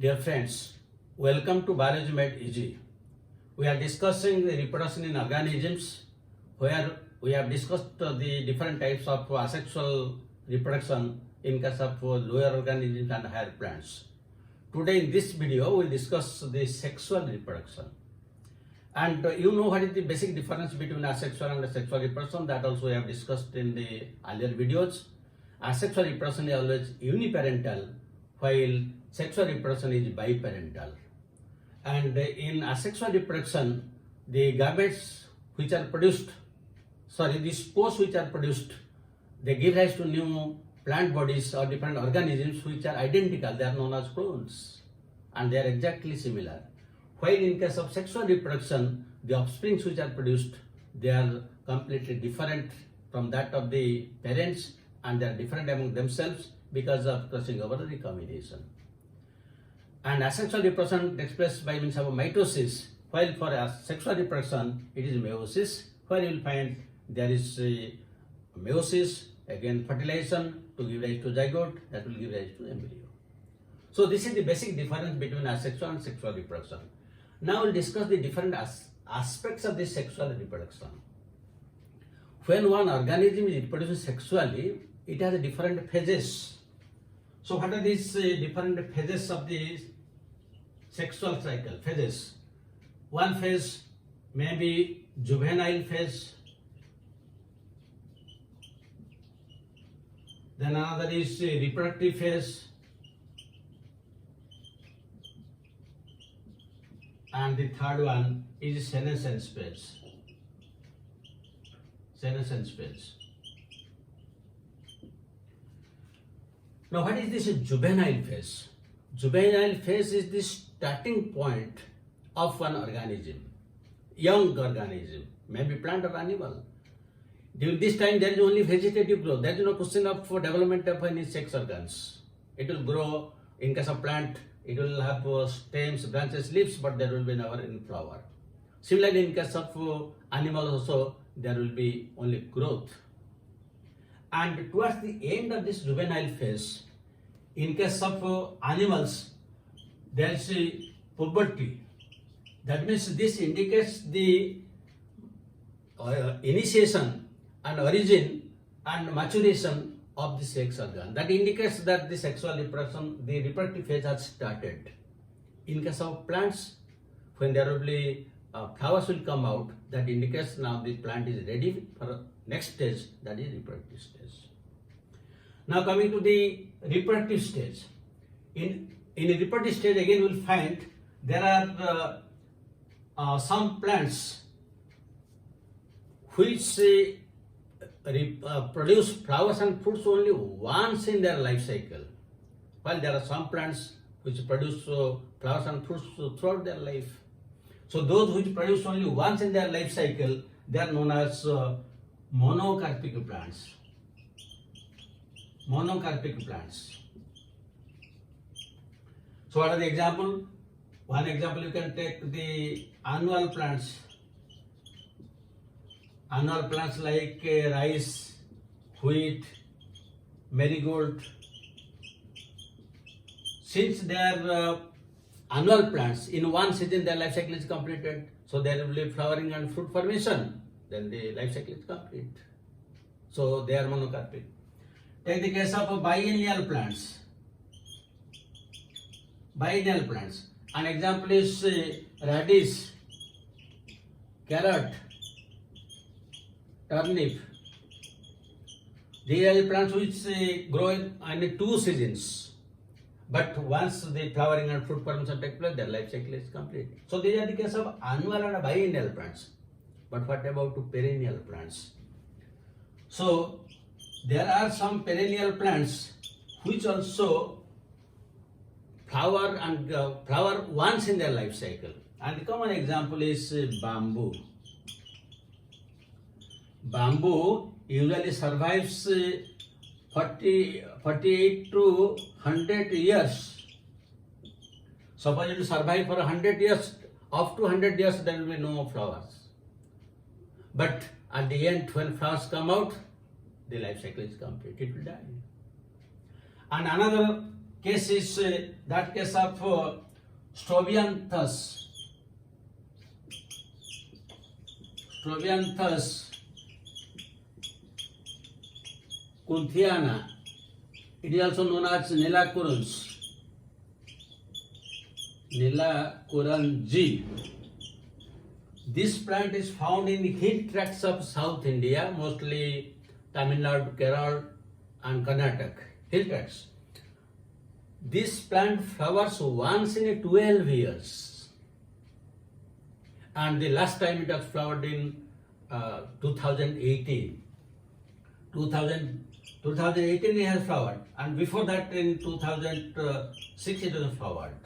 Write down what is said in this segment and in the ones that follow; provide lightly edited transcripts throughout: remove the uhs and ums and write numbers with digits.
Dear friends, welcome to Biology Made Easy. We are discussing the reproduction in organisms where we have discussed the different types of asexual reproduction in case of lower organisms and higher plants. Today in this video we will discuss the sexual reproduction. And you know what is the basic difference between asexual and sexual reproduction, that also we have discussed in the earlier videos. Asexual reproduction is always uniparental while sexual reproduction is biparental. And in asexual reproduction, the gametes which are produced, the spores which are produced, they give rise to new plant bodies or different organisms which are identical. They are known as clones and they are exactly similar. While in case of sexual reproduction, the offsprings which are produced, they are completely different from that of the parents and they are different among themselves because of crossing over recombination. And asexual reproduction takes place by means of mitosis, while for sexual reproduction it is meiosis, where you will find there is meiosis, again fertilization to give rise to zygote that will give rise to embryo. So this is the basic difference between asexual and sexual reproduction. Now we'll discuss the different aspects of this sexual reproduction. When one organism is reproducing sexually, it has different phases. So what are these different phases of the sexual cycle? Phases. One phase may be juvenile phase. Then another is reproductive phase. And the third one is senescence phase. Senescence phase. Now what is this juvenile phase? Juvenile phase is the starting point of one organism, young organism, maybe plant or animal. During this time there is only vegetative growth. There is no question of development of any sex organs. It will grow. In case of plant, it will have stems, branches, leaves, but there will be never any flower. Similarly, in case of animal also, there will be only growth. And towards the end of this juvenile phase, in case of animals, there is puberty. That means this indicates the initiation and origin and maturation of the sex organ. That indicates that the sexual reproduction, the reproductive phase has started. In case of plants, when there will be flowers will come out, that indicates now the plant is ready for next stage, that is reproductive stage. Now coming to the reproductive stage. In a reproductive stage, again we will find there are some plants which produce flowers and fruits only once in their life cycle, while there are some plants which produce flowers and fruits throughout their life. So those which produce only once in their life cycle, they are known as monocarpic plants. Monocarpic plants. So what are the example? One example, you can take the annual plants. Annual plants like rice, wheat, marigold. Since they are annual plants, in one season their life cycle is completed, so there will be flowering and fruit formation, then the life cycle is complete. So they are monocarpic. Take the case of biennial plants. Biennial plants. An example is radish, carrot, turnip. These are the plants which grow in 2 seasons. But once the flowering and fruit formation take place, their life cycle is complete. So these are the case of annual and biennial plants. But what about perennial plants? So there are some perennial plants which also flower once in their life cycle. And the common example is bamboo. Bamboo usually survives 48 to 100 years. Suppose it will survive for 100 years, up to 100 years there will be no flowers. But at the end, when flowers come out, the life cycle is complete, it will die. And another case is that case of Strobianthus kunthiana. It is also known as Nilakuranji. This plant is found in hill tracts of South India, mostly Tamil Nadu, Kerala and Karnataka, hill tracts. This plant flowers once in 12 years. And the last time it was flowered in 2018. 2018 it has flowered, and before that in 2006 it was flowered.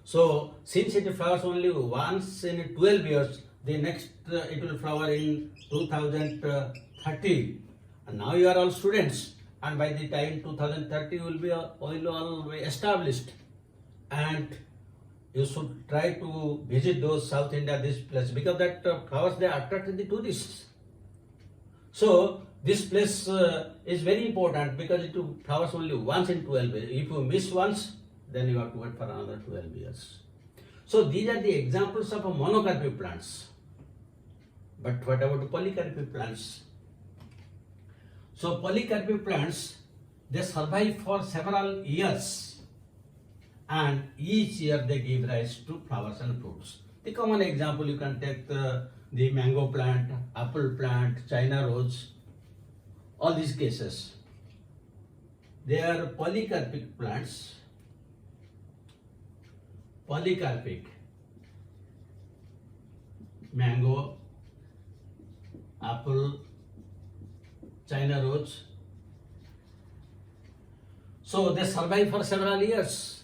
So since it flowers only once in 12 years, the next it will flower in 2030. And now you are all students, and by the time 2030 will be all established, and you should try to visit those South India, this place, because that flowers, they attract the tourists. So this place is very important because it flowers only once in 12 years. If you miss once, then you have to wait for another 12 years. So these are the examples of monocarpic plants. But what about polycarpic plants? So polycarpic plants, they survive for several years, and each year they give rise to flowers and fruits. The common example, you can take the mango plant, apple plant, China rose, all these cases. They are polycarpic plants. Polycarpic, mango, apple, China rose. So they survive for several years,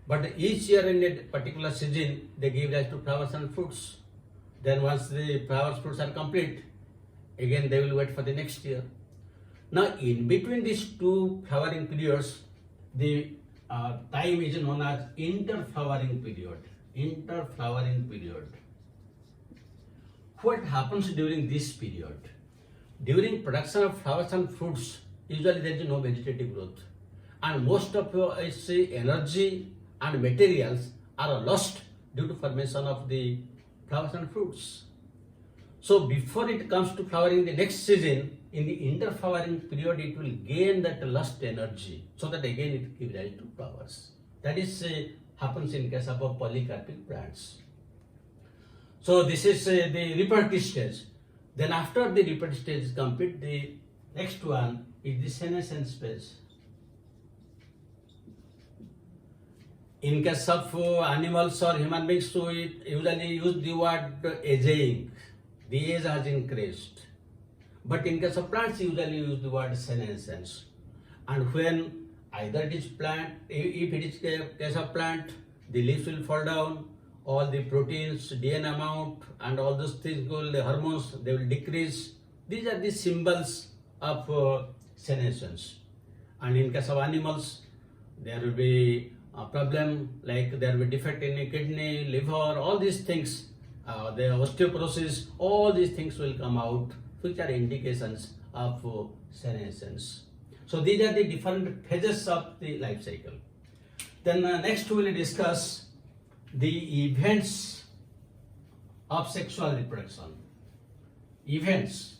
but each year in a particular season they give rise to flowers and fruits. Then once the flowers, fruits are complete, again they will wait for the next year. Now in between these two flowering periods, the time is known as interflowering period. What happens during this period? During production of flowers and fruits, usually there is no vegetative growth, and most of its energy and materials are lost due to formation of the flowers and fruits. So before it comes to flowering the next season, in the interflowering period, it will gain that lost energy, so that again it gives rise to flowers. That is happens in case of polycarpic plants. So this is the reproductive stage. Then after the reproductive stage is complete, the next one is the senescence phase. In case of animals or human beings, so it usually use the word aging. The age has increased. But in case of plants, usually use the word senescence. And when either it is plant, if it is case of plant, the leaves will fall down, all the proteins, DNA amount, and all those things, the hormones, they will decrease. These are the symbols of senescence. And in case of animals, there will be a problem, like there will be defect in the kidney, liver, all these things, the osteoporosis, all these things will come out, which are indications of senescence. So these are the different phases of the life cycle. Then next we will discuss the events of sexual reproduction. Events.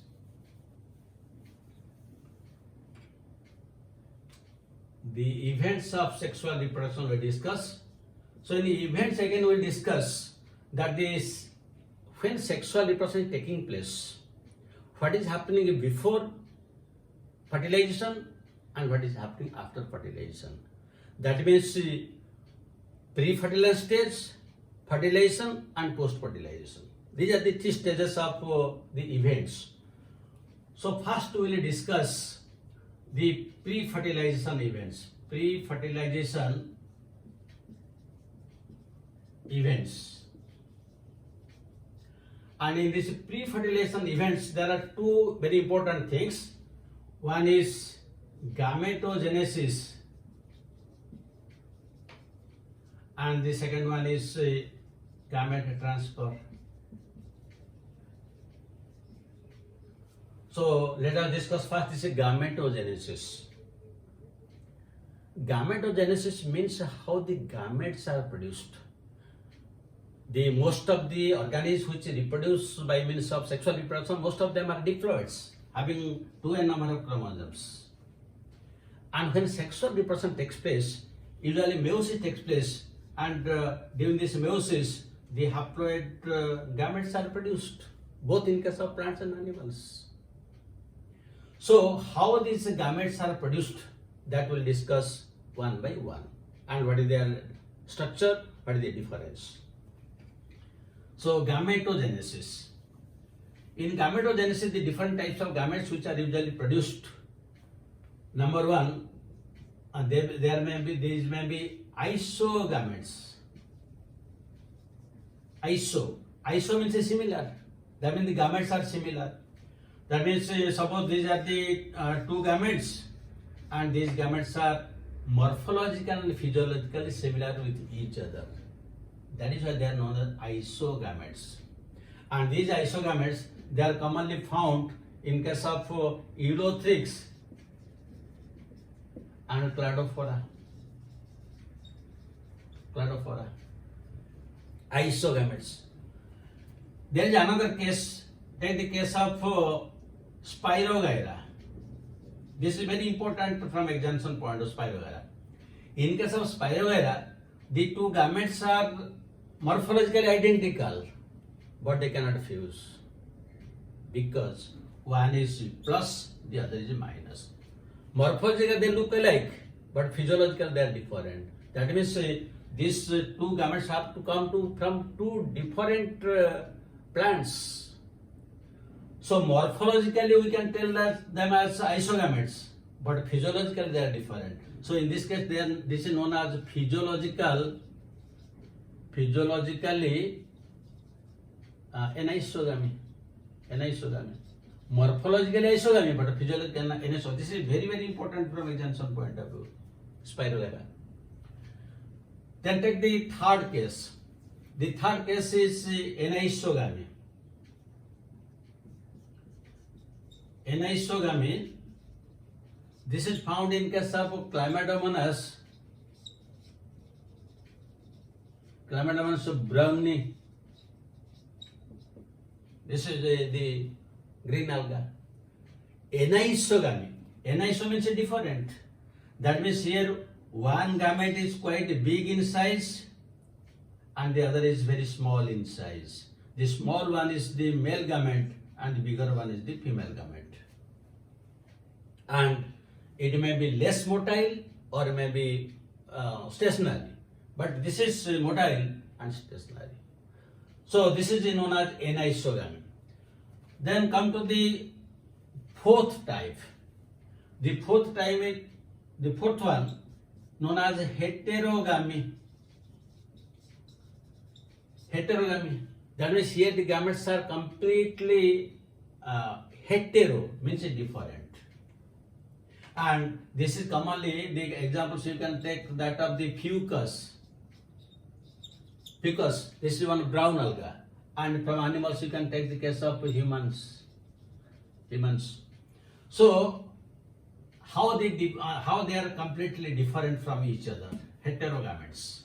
The events of sexual reproduction we discuss. So in the events again we will discuss that this, when sexual reproduction is taking place, what is happening before fertilization and what is happening after fertilization. That means pre-fertilization stage, fertilization and post-fertilization. These are the three stages of the events. So first we will discuss the pre-fertilization events. Pre-fertilization events. And in these pre-fertilization events, there are two very important things. One is gametogenesis, and the second one is gamete transfer. So let us discuss first this gametogenesis. Gametogenesis means how the gametes are produced. The most of the organisms which reproduce by means of sexual reproduction, most of them are diploids, having 2n number of chromosomes. And when sexual reproduction takes place, usually meiosis takes place, and during this meiosis, the haploid gametes are produced, both in case of plants and animals. So, how these gametes are produced, that we'll discuss one by one. And what is their structure, what is the difference. So, gametogenesis. In gametogenesis, the different types of gametes which are usually produced. Number one, these may be isogametes. Iso means similar. That means the gametes are similar. That means suppose these are the two gametes, and these gametes are morphologically and physiologically similar with each other. That is why they are known as isogametes. And these isogametes, they are commonly found in case of Eulothrix and Cladophora. Isogametes. There is another case. Take the case of Spirogyra. This is very important from examination point of Spirogyra. In case of Spirogyra, the two gametes are morphologically identical, but they cannot fuse because one is plus, the other is minus. Morphologically they look alike, but physiologically they are different. That means these two gametes have to come from two different plants. So morphologically we can tell them as isogametes, but physiologically they are different. So in this case, then this is known as physiologically anisogamy. Morphologically isogamy, but physiologically anisogamy. This is very, very important from examination point of view. Spirogyra. Then take the third case. The third case is anisogamy. Anisogamy. This is found in case of Chlamydomonas browni. This is the green alga. Anisogamy. Aniso means different. That means here one gamete is quite big in size and the other is very small in size. The small one is the male gamete and the bigger one is the female gamete. And it may be less motile or may be stationary, but this is motile and stationary. So this is known as anisogamy. Then come to the fourth type. The fourth one known as heterogamy. That means here the gametes are completely hetero, means different. And this is commonly the examples you can take that of the fucus. This is one brown alga. And from animals you can take the case of humans. So how they are completely different from each other, heterogametes.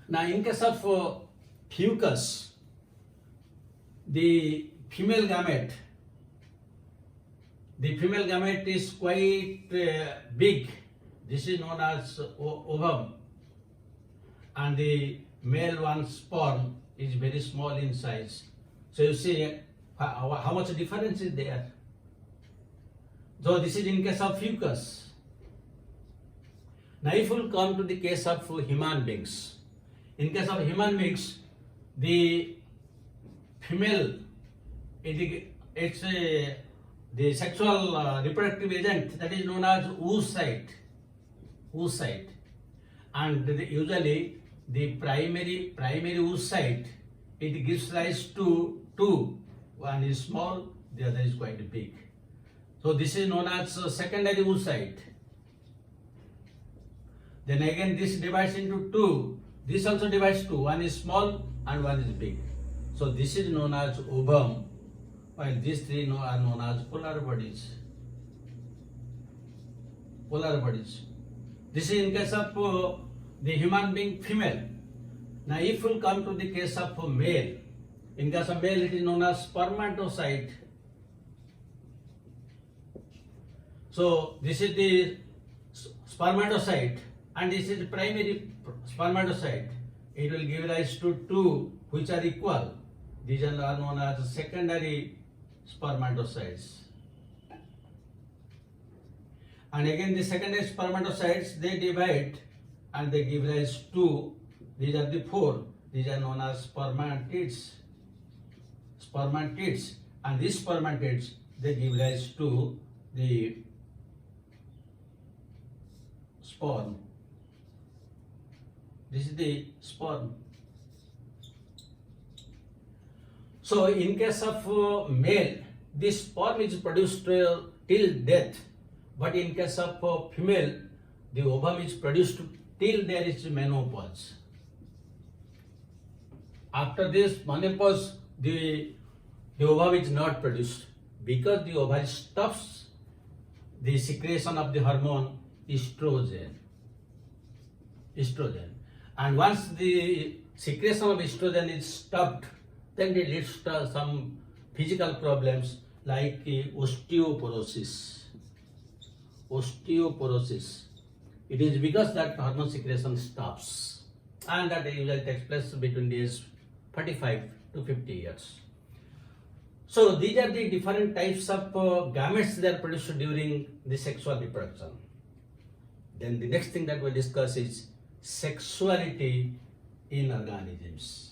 Now in case of fucus, the female gamete is quite big. This is known as ovum, and the male one sperm is very small in size. So you see how much difference is there. So this is in case of fucus. Now if we come to the case of human beings, in case of human beings, the female, the sexual reproductive agent that is known as oocyte, and usually the primary oocyte, it gives rise to two. One is small, the other is quite big. So this is known as secondary oocyte. Then again this divides into two. This also divides two. One is small and one is big. So this is known as ovum, while these three are known as polar bodies. polar bodies. This is in case of the human being female. Now if we come to the case of male, in case of male it is known as spermatocyte. So this is the spermatocyte and this is the primary spermatocyte. It will give rise to two which are equal. These are known as secondary spermatocytes. And again the secondary spermatocytes, they divide and they give rise to, these are the four, these are known as spermatids. Spermatids, and these spermatids, they give rise to the sperm. This is the sperm. So in case of male, this sperm is produced till death, but in case of female, the ovum is produced till there is menopause. After this menopause, the ovum is not produced because the ovary stops the secretion of the hormone estrogen. And once the secretion of estrogen is stopped, then it leads to some physical problems like osteoporosis. It is because that hormone secretion stops, and that usually takes place between the age 45 to 50 years. So these are the different types of gametes that are produced during the sexual reproduction. Then the next thing that we'll discuss is sexuality in organisms.